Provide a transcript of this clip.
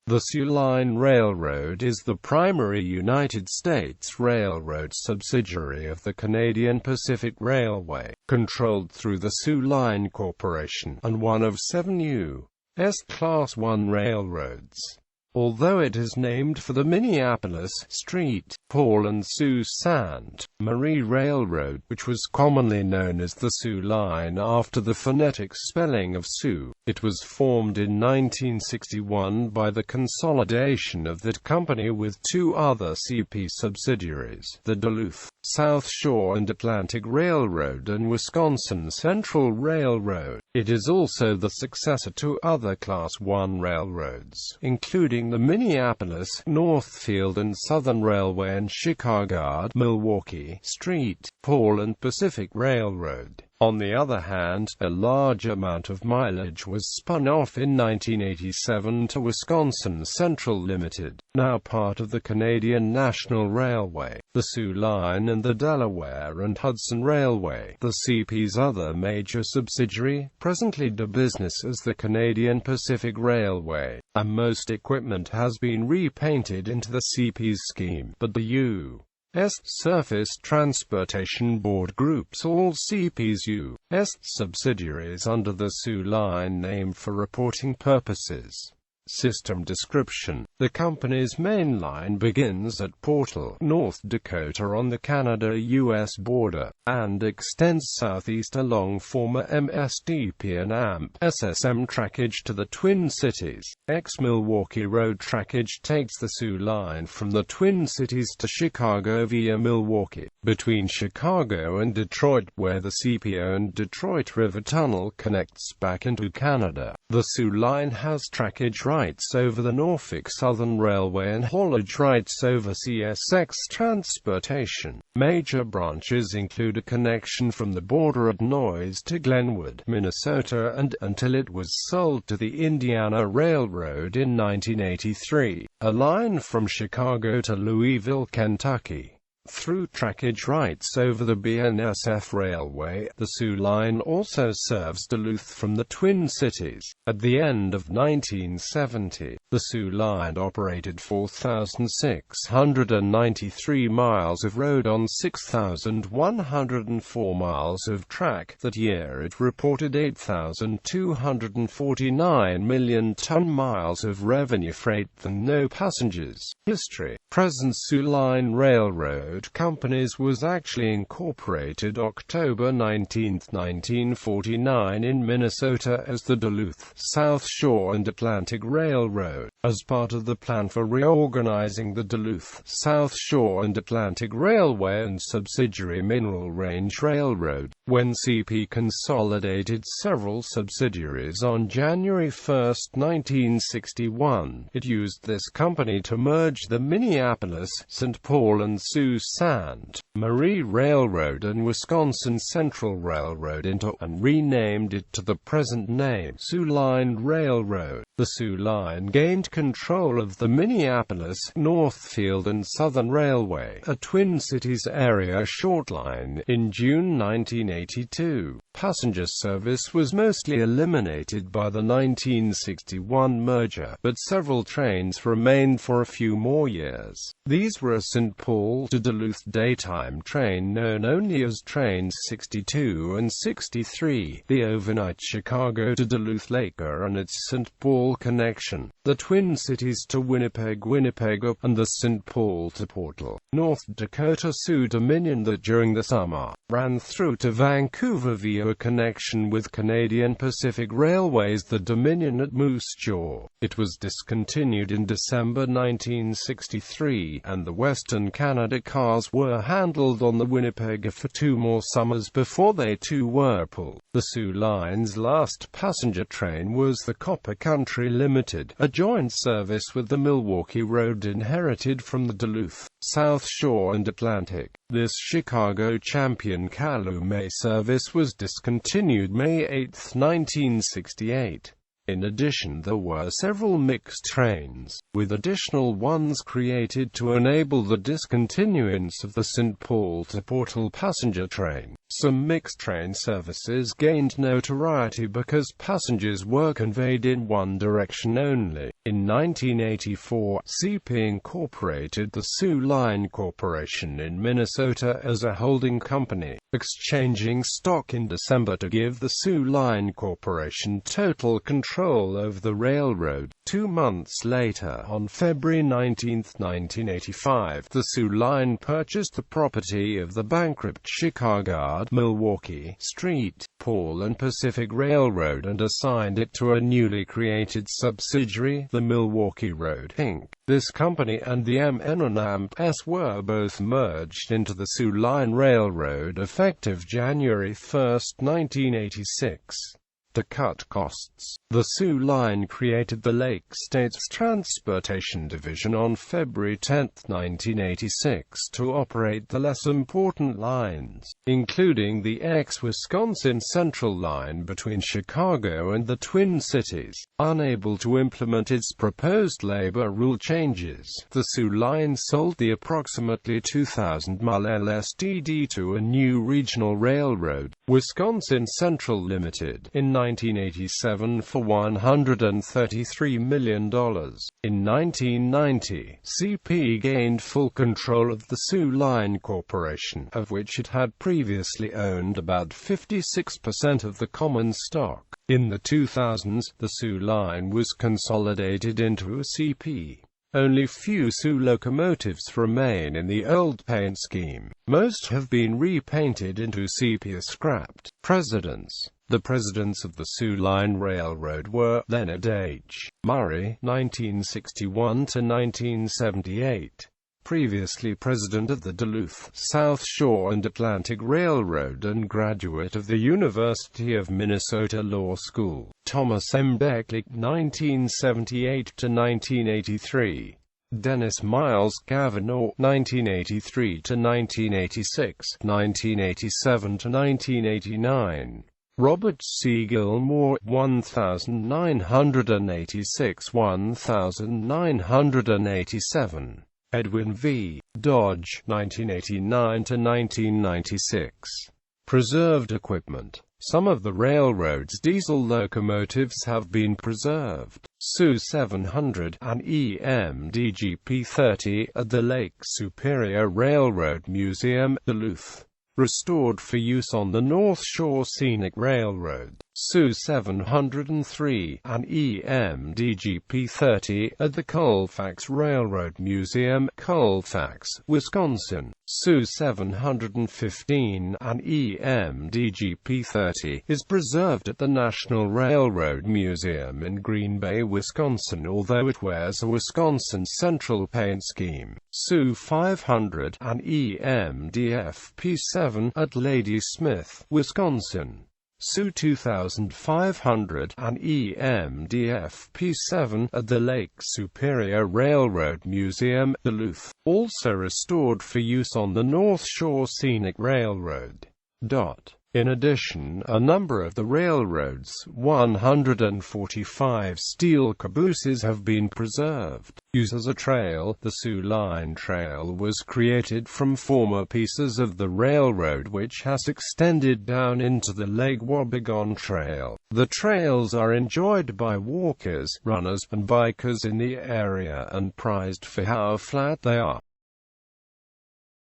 The Soo Line Railroad is the primary United States railroad subsidiary of the Canadian Pacific Railway, controlled through the Soo Line Corporation, and one of 7 U.S.Class I railroads. Although it is named for the Minneapolis, St. Paul and Sault Ste. Marie Railroad, which was commonly known as the Soo Line after the phonetic spelling of Sioux, it was formed in 1961 by the consolidation of that company with 2 other CP subsidiaries, the Duluth, South Shore and Atlantic Railroad and Wisconsin Central Railroad. It is also the successor to other Class I railroads, including the Minneapolis, Northfield and Southern Railway and Chicago, Milwaukee, St. Paul and Pacific Railroad. On the other hand, a large amount of mileage was spun off in 1987 to Wisconsin Central Limited, now part of the Canadian National Railway, the Soo Line and the Delaware and Hudson Railway, the CP's other major subsidiary, presently do business as the Canadian Pacific Railway, and most equipment has been repainted into the CP's scheme, but the U.S. Surface Transportation Board groups all CP's U.S. subsidiaries under the Soo Line name for reporting purposes. System description: the company's main line begins at Portal, North Dakota on the Canada-US border, and extends southeast along former MSDP and AMP SSM trackage to the Twin Cities. Milwaukee Road trackage takes the Soo Line from the Twin Cities to Chicago via Milwaukee, between Chicago and Detroit, where the CP-owned Detroit River Tunnel connects back into Canada. The Soo Line has trackage rights over the Norfolk Southern Railway and haulage rights over CSX transportation. Major branches include a connection from the border at Noyes to Glenwood, Minnesota, and until it was sold to the Indiana Railroad in 1983, a line from Chicago to Louisville, Kentucky. Through trackage rights over the BNSF Railway, the Soo Line also serves Duluth from the Twin Cities. At the end of 1970, the Soo Line operated 4,693 miles of road on 6,104 miles of track. That year it reported 8,249 million ton-miles of revenue freight and no passengers. History: present Soo Line Railroad Companies was actually incorporated October 19, 1949 in Minnesota as the Duluth, South Shore and Atlantic Railroad, as part of the plan for reorganizing the Duluth, South Shore and Atlantic Railway and subsidiary Mineral Range Railroad. When CP consolidated several subsidiaries on January 1, 1961, it used this company to merge the Minneapolis, St. Paul and Sault Ste. Marie Railroad and Wisconsin Central Railroad into, and renamed it to the present name, Soo Line Railroad. The Soo Line gained control of the Minneapolis, Northfield and Southern Railway, a Twin Cities area short line, in June 1982. Passenger service was mostly eliminated by the 1961 merger, but several trains remained for a few more years. These were a St. Paul to Duluth daytime train known only as Trains 62 and 63, the overnight Chicago to Duluth Laker and its St. Paul connection, the Twin Cities to Winnipeg and the St. Paul to Portal, North Dakota Sioux Dominion that during the summer ran through to Vancouver via a connection with Canadian Pacific Railways, the Dominion at Moose Jaw. It was discontinued in December 1963, and the Western Canada cars were handled on the Winnipeg for 2 more summers before they too were pulled. The Soo Line's last passenger train was the Copper Country Limited, a joint service with the Milwaukee Road inherited from the Duluth, South Shore and Atlantic. This Chicago Champion Calumet service was discontinued May 8, 1968. In addition, there were several mixed trains, with additional ones created to enable the discontinuance of the St. Paul to Portal passenger train. Some mixed train services gained notoriety because passengers were conveyed in one direction only. In 1984, CP incorporated the Soo Line Corporation in Minnesota as a holding company, exchanging stock in December to give the Soo Line Corporation total control over the railroad. 2 months later, on February 19, 1985, the Soo Line purchased the property of the bankrupt Chicago, Milwaukee, St. Paul and Pacific Railroad and assigned it to a newly created subsidiary, the Milwaukee Road, Inc. This company and the M&S were both merged into the Soo Line Railroad effective January 1, 1986. To cut costs, the Soo Line created the Lake States Transportation Division on February 10, 1986 to operate the less important lines, including the ex-Wisconsin Central Line between Chicago and the Twin Cities. Unable to implement its proposed labor rule changes, the Soo Line sold the approximately 2,000-mile LSTD to a new regional railroad, Wisconsin Central Limited, in 1987 for $133 million. In 1990, CP gained full control of the Soo Line Corporation, of which it had previously owned about 56% of the common stock. In the 2000s, the Soo Line was consolidated into a CP. Only few Soo locomotives remain in the old paint scheme. Most have been repainted into CP or scrapped. Presidents. The presidents of the Soo Line Railroad were Leonard H. Murray, 1961–1978, previously president of the Duluth, South Shore and Atlantic Railroad and graduate of the University of Minnesota Law School. Thomas M. Beckley, 1978–1983. Dennis Miles Cavanaugh, 1983–1986, 1987–1989. Robert C. Gilmore, 1986–1987. Edwin V. Dodge, 1989–1996. Preserved equipment. Some of the railroad's diesel locomotives have been preserved. Soo 700 and EMDGP-30 at the Lake Superior Railroad Museum, Duluth. Restored for use on the North Shore Scenic Railroad. Soo 703 and EMDGP-30 at the Colfax Railroad Museum, Colfax, Wisconsin. Soo 715 and EMDGP-30 is preserved at the National Railroad Museum in Green Bay, Wisconsin, although it wears a Wisconsin Central paint scheme. Soo 500 and EMDF-P7 at Lady Smith, Wisconsin. Soo 2500 and EMDF-P7 at the Lake Superior Railroad Museum, Duluth, also restored for use on the North Shore Scenic Railroad. In addition, a number of the railroad's 145 steel cabooses have been preserved. Used as a trail, the Soo Line Trail was created from former pieces of the railroad which has extended down into the Lake Wobegon Trail. The trails are enjoyed by walkers, runners, and bikers in the area and prized for how flat they are.